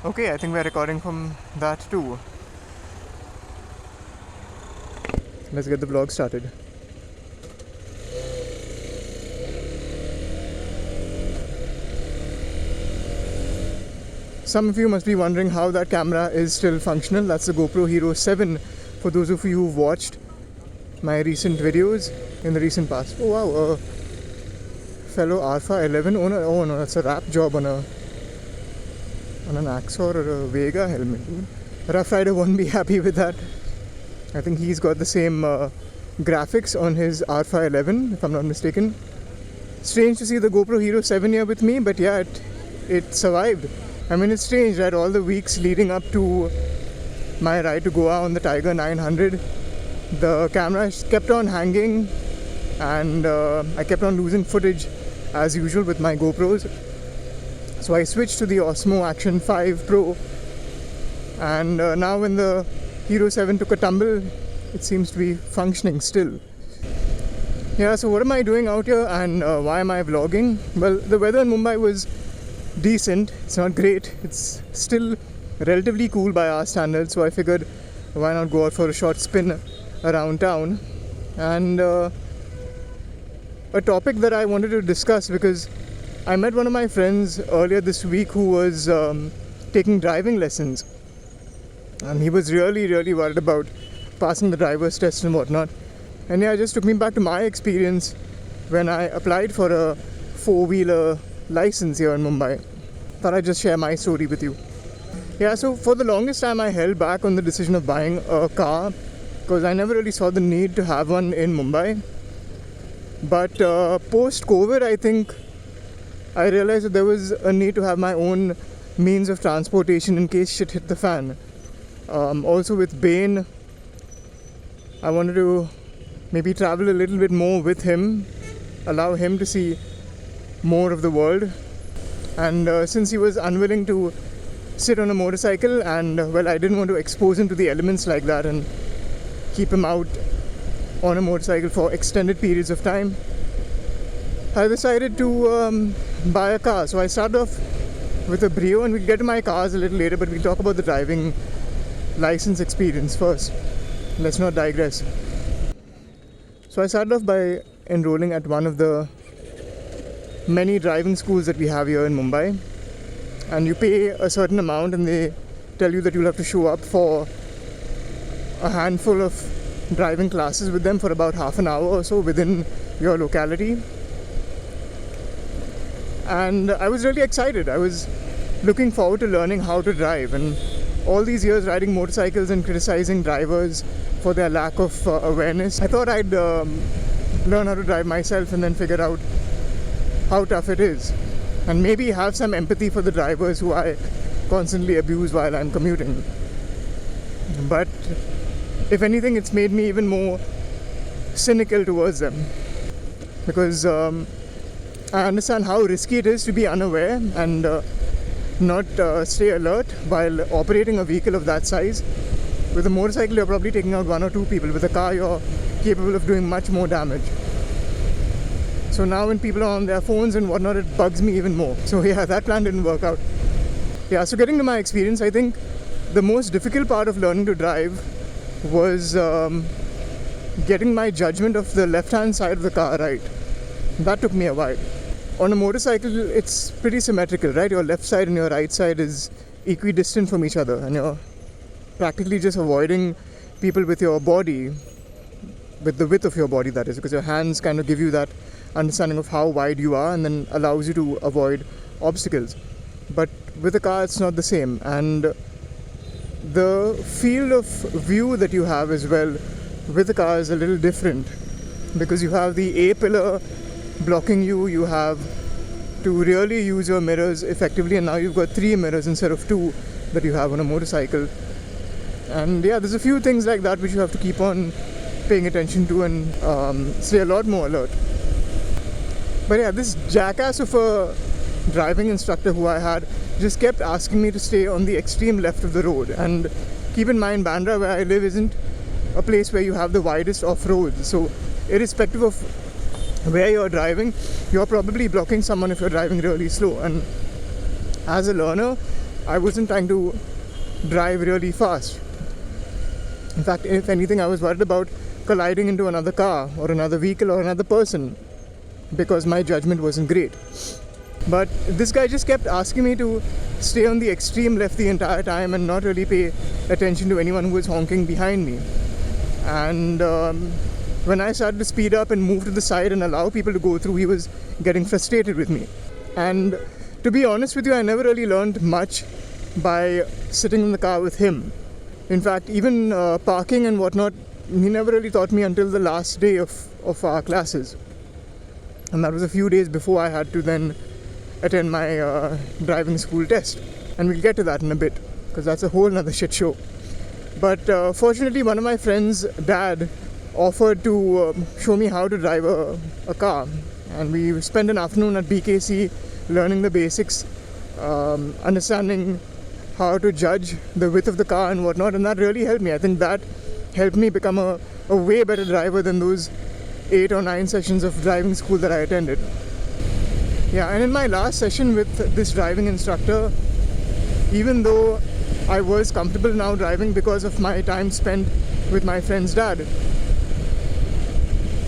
Okay, I think we're recording from that too. Let's get the vlog started. Some of you must be wondering how that camera is still functional. That's the GoPro Hero 7 for those of you who've watched my recent videos in the recent past. Oh wow, fellow Alpha 11 owner. Oh no, that's a wrap job on an Axor or a Vega helmet. Rough Rider won't be happy with that. I think he's got the same graphics on his Alpha 11, if I'm not mistaken. Strange to see the GoPro Hero 7 here with me, but yeah, it survived. I mean, it's strange, right? All the weeks leading up to my ride to Goa on the Tiger 900, the camera kept on hanging and I kept on losing footage as usual with my GoPros. So I switched to the Osmo Action 5 Pro, and now when the Hero 7 took a tumble, it seems to be functioning still. Yeah, so what am I doing out here and why am I vlogging? Well, the weather in Mumbai was decent. It's not great. It's still relatively cool by our standards, so I figured why not go out for a short spin around town. And a topic that I wanted to discuss, because I met one of my friends earlier this week who was taking driving lessons, and he was really worried about passing the driver's test and whatnot. And yeah, it just took me back to my experience when I applied for a four-wheeler license here in Mumbai. Thought I'd just share my story with you. Yeah, so for the longest time I held back on the decision of buying a car because I never really saw the need to have one in Mumbai. But post-COVID, I think I realized that there was a need to have my own means of transportation in case shit hit the fan. Also with Bain, I wanted to maybe travel a little bit more with him, allow him to see more of the world. And since he was unwilling to sit on a motorcycle, and well, I didn't want to expose him to the elements like that and keep him out on a motorcycle for extended periods of time, I decided to buy a car. So I started off with a Brio, and we'll get to my cars a little later, but we'll talk about the driving license experience first. Let's not digress. So I started off by enrolling at one of the many driving schools that we have here in Mumbai, and you pay a certain amount and they tell you that you'll have to show up for a handful of driving classes with them for about half an hour or so within your locality. And I was really excited. I was looking forward to learning how to drive, and all these years riding motorcycles and criticizing drivers for their lack of awareness, I thought I'd learn how to drive myself and then figure out how tough it is, and maybe have some empathy for the drivers who I constantly abuse while I'm commuting. But if anything, it's made me even more cynical towards them, because I understand how risky it is to be unaware and not stay alert while operating a vehicle of that size. With a motorcycle, you're probably taking out one or two people. With a car, you're capable of doing much more damage. So now when people are on their phones and whatnot, it bugs me even more. So yeah, that plan didn't work out. Yeah, so getting to my experience, I think the most difficult part of learning to drive was getting my judgment of the left-hand side of the car right. That took me a while. On a motorcycle, it's pretty symmetrical, right? Your left side and your right side is equidistant from each other, and you're practically just avoiding people with your body, with the width of your body, that is, because your hands kind of give you that understanding of how wide you are and then allows you to avoid obstacles. But with a car, it's not the same, and the field of view that you have as well with the car is a little different, because you have the A pillar blocking you, you have to really use your mirrors effectively, and now you've got 3 mirrors instead of 2 that you have on a motorcycle. And yeah, there's a few things like that which you have to keep on paying attention to and stay a lot more alert. But yeah, this jackass of a driving instructor who I had just kept asking me to stay on the extreme left of the road. And keep in mind, Bandra, where I live, isn't a place where you have the widest off-roads. So irrespective of where you're driving, you're probably blocking someone if you're driving really slow. And as a learner, I wasn't trying to drive really fast. In fact, if anything, I was worried about colliding into another car or another vehicle or another person because my judgment wasn't great. But this guy just kept asking me to stay on the extreme left the entire time and not really pay attention to anyone who was honking behind me. And when I started to speed up and move to the side and allow people to go through, he was getting frustrated with me. And to be honest with you, I never really learned much by sitting in the car with him. In fact, even parking and whatnot, he never really taught me until the last day of our classes. And that was a few days before I had to then attend my driving school test. And we'll get to that in a bit, because that's a whole nother shit show. But fortunately, one of my friend's dad offered to show me how to drive a car. And we spent an afternoon at BKC learning the basics, understanding how to judge the width of the car and whatnot, and that really helped me. I think that helped me become a way better driver than those 8 or 9 sessions of driving school that I attended. Yeah, and in my last session with this driving instructor, even though I was comfortable now driving because of my time spent with my friend's dad,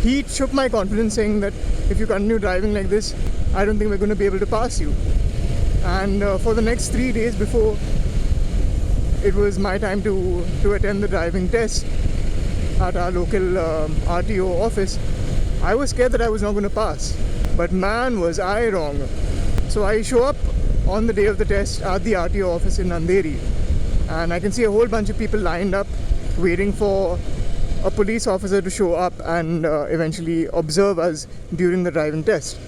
he shook my confidence saying that if you continue driving like this, I don't think we're going to be able to pass you. And for the next 3 days before it was my time to attend the driving test at our local RTO office, I was scared that I was not going to pass. But man, was I wrong. So I show up on the day of the test at the RTO office in Andheri, and I can see a whole bunch of people lined up waiting for a police officer to show up and eventually observe us during the driving test.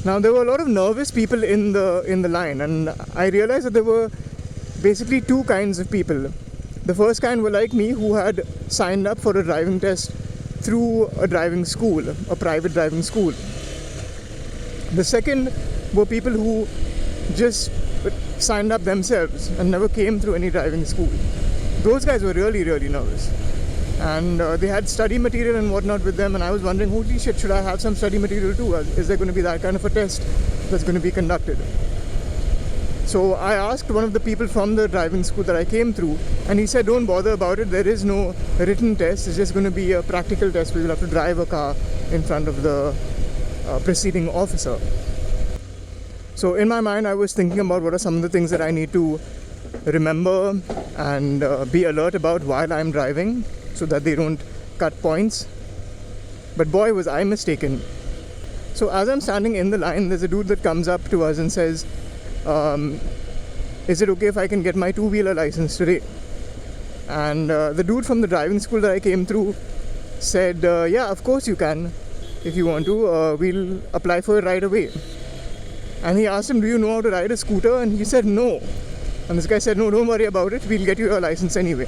Now, there were a lot of nervous people in the line, and I realized that there were basically 2 kinds of people. The first kind were like me, who had signed up for a driving test through a driving school, a private driving school. The second were people who just signed up themselves and never came through any driving school. Those guys were really, really nervous. And they had study material and whatnot with them, and I was wondering, holy shit, should I have some study material too? Is there going to be that kind of a test that's going to be conducted? So I asked one of the people from the driving school that I came through, and he said, don't bother about it, there is no written test, it's just going to be a practical test where you'll have to drive a car in front of the preceding officer. So in my mind, I was thinking about what are some of the things that I need to remember and be alert about while I'm driving, so that they don't cut points. But boy, was I mistaken. So as I'm standing in the line, there's a dude that comes up to us and says, is it okay if I can get my 2-wheeler license today? And the dude from the driving school that I came through said, yeah, of course you can. If you want to, we'll apply for it right away. And he asked him, do you know how to ride a scooter? And he said, no. And this guy said, no, don't worry about it, we'll get you your license anyway.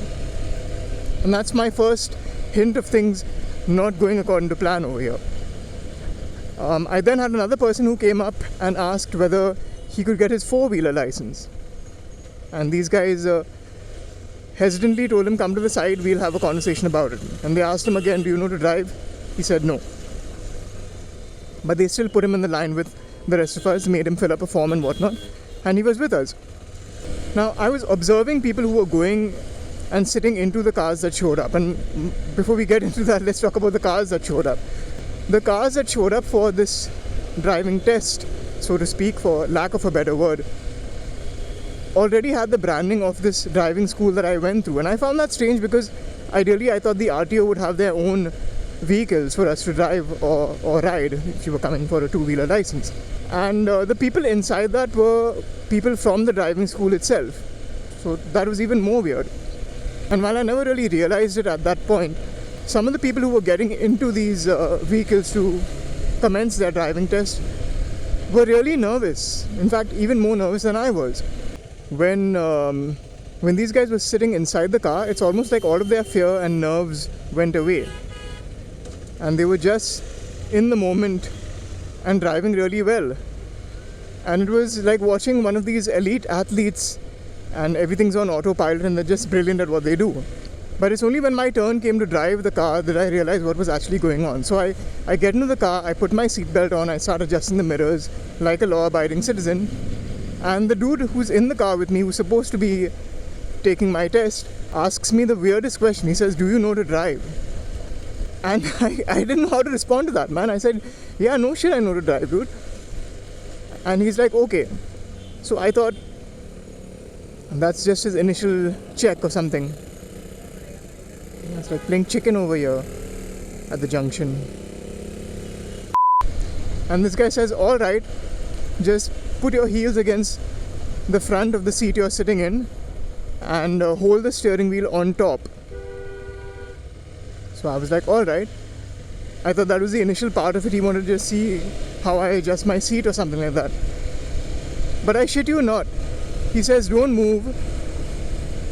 And that's my first hint of things not going according to plan over here. I then had another person who came up and asked whether he could get his 4-wheeler license. And these guys hesitantly told him, come to the side, we'll have a conversation about it. And they asked him again, do you know to drive? He said no. But they still put him in the line with the rest of us, made him fill up a form and whatnot, and he was with us. Now, I was observing people who were going and sitting into the cars that showed up. And before we get into that, let's talk about the cars that showed up. The cars that showed up for this driving test, so to speak, for lack of a better word, already had the branding of this driving school that I went through. And I found that strange because ideally I thought the RTO would have their own vehicles for us to drive or ride if you were coming for a 2-wheeler license. And the people inside that were people from the driving school itself. So that was even more weird. And while I never really realized it at that point, some of the people who were getting into these vehicles to commence their driving test were really nervous. In fact, even more nervous than I was. When these guys were sitting inside the car, it's almost like all of their fear and nerves went away. And they were just in the moment and driving really well. And it was like watching one of these elite athletes and everything's on autopilot and they're just brilliant at what they do. But it's only when my turn came to drive the car that I realized what was actually going on. So I get into the car, I put my seatbelt on, I start adjusting the mirrors like a law-abiding citizen. And the dude who's in the car with me, who's supposed to be taking my test, asks me the weirdest question. He says, "Do you know to drive?" And I didn't know how to respond to that, man. I said, "Yeah, no shit, I know to drive, dude." And he's like, "Okay." So I thought that's just his initial check or something. It's like playing chicken over here at the junction. And this guy says, "All right, just put your heels against the front of the seat you're sitting in and hold the steering wheel on top." So I was like, all right. I thought that was the initial part of it. He wanted to just see how I adjust my seat or something like that. But I shit you not. He says, "Don't move."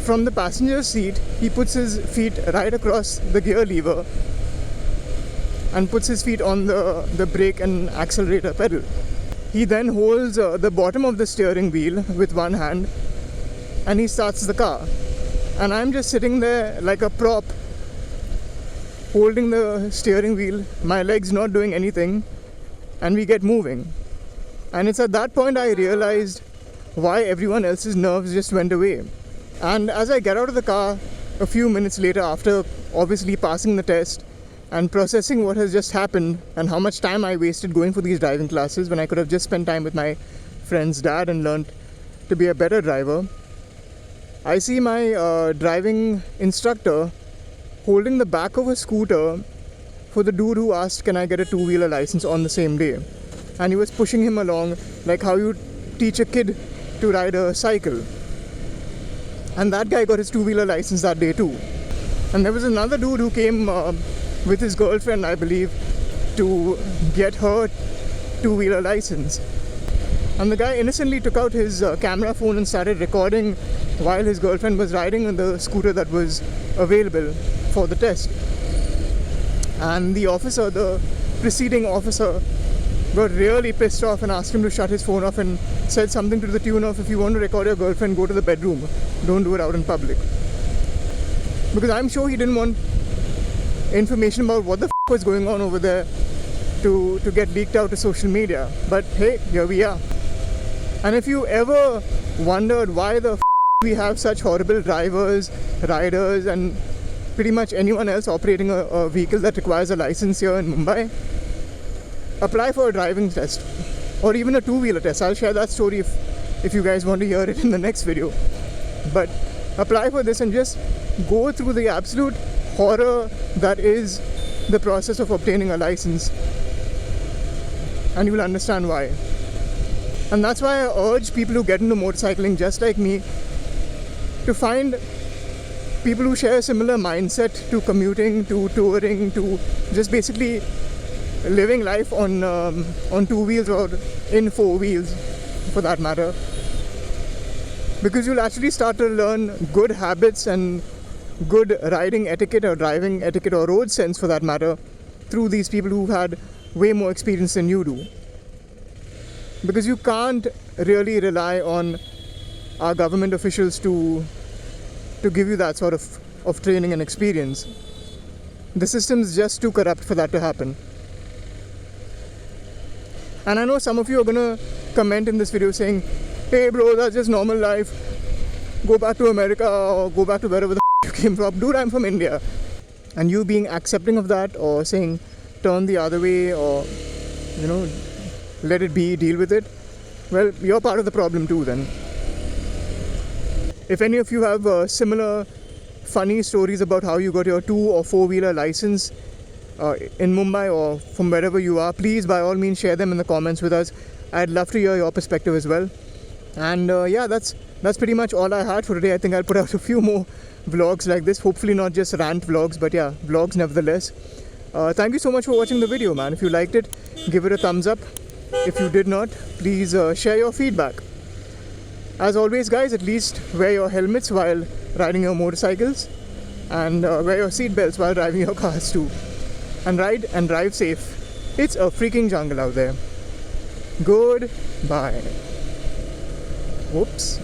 From the passenger seat, he puts his feet right across the gear lever and puts his feet on the brake and accelerator pedal. He then holds the bottom of the steering wheel with one hand and he starts the car. And I'm just sitting there like a prop, holding the steering wheel, my legs not doing anything, and we get moving. And it's at that point I realized why everyone else's nerves just went away. And as I get out of the car a few minutes later, after obviously passing the test and processing what has just happened and how much time I wasted going for these driving classes when I could have just spent time with my friend's dad and learned to be a better driver, I see my driving instructor holding the back of a scooter for the dude who asked, "Can I get a two-wheeler license?" on the same day. And he was pushing him along like how you teach a kid to ride a cycle. And that guy got his two-wheeler license that day too. And there was another dude who came with his girlfriend, I believe, to get her two-wheeler license. And the guy innocently took out his camera phone and started recording while his girlfriend was riding on the scooter that was available for the test. And the officer, the preceding officer, got really pissed off and asked him to shut his phone off and said something to the tune of, "If you want to record your girlfriend, go to the bedroom. Don't do it out in public." Because I'm sure he didn't want information about what the was going on over there to get leaked out to social media. But hey, here we are. And if you ever wondered why the we have such horrible drivers, riders, and pretty much anyone else operating a vehicle that requires a license here in Mumbai, apply for a driving test or even a two-wheeler test. I'll share that story if you guys want to hear it in the next video. But apply for this and just go through the absolute horror that is the process of obtaining a license, and you will understand why. And that's why I urge people who get into motorcycling just like me to find people who share a similar mindset to commuting, to touring, to just basically living life on two wheels or in four wheels for that matter. Because you'll actually start to learn good habits and good riding etiquette or driving etiquette or road sense for that matter through these people who've had way more experience than you do. Because you can't really rely on our government officials to give you that sort of training and experience. The system's just too corrupt for that to happen. And I know some of you are gonna comment in this video saying, "Hey bro, that's just normal life. Go back to America or go back to wherever the you came from." Dude, I'm from India. And you being accepting of that or saying turn the other way or, let it be, deal with it, well, you're part of the problem too then. If any of you have similar funny stories about how you got your two or four-wheeler license in Mumbai or from wherever you are, please by all means share them in the comments with us. I'd love to hear your perspective as well. And that's pretty much all I had for today. I think I'll put out a few more vlogs like this, hopefully not just rant vlogs, but yeah, vlogs nevertheless. Thank you so much for watching the video, man. If you liked it, give it a thumbs up. If you did not, please share your feedback. As always guys, at least wear your helmets while riding your motorcycles and wear your seat belts while driving your cars too. And ride and drive safe. It's a freaking jungle out there. Goodbye. Whoops.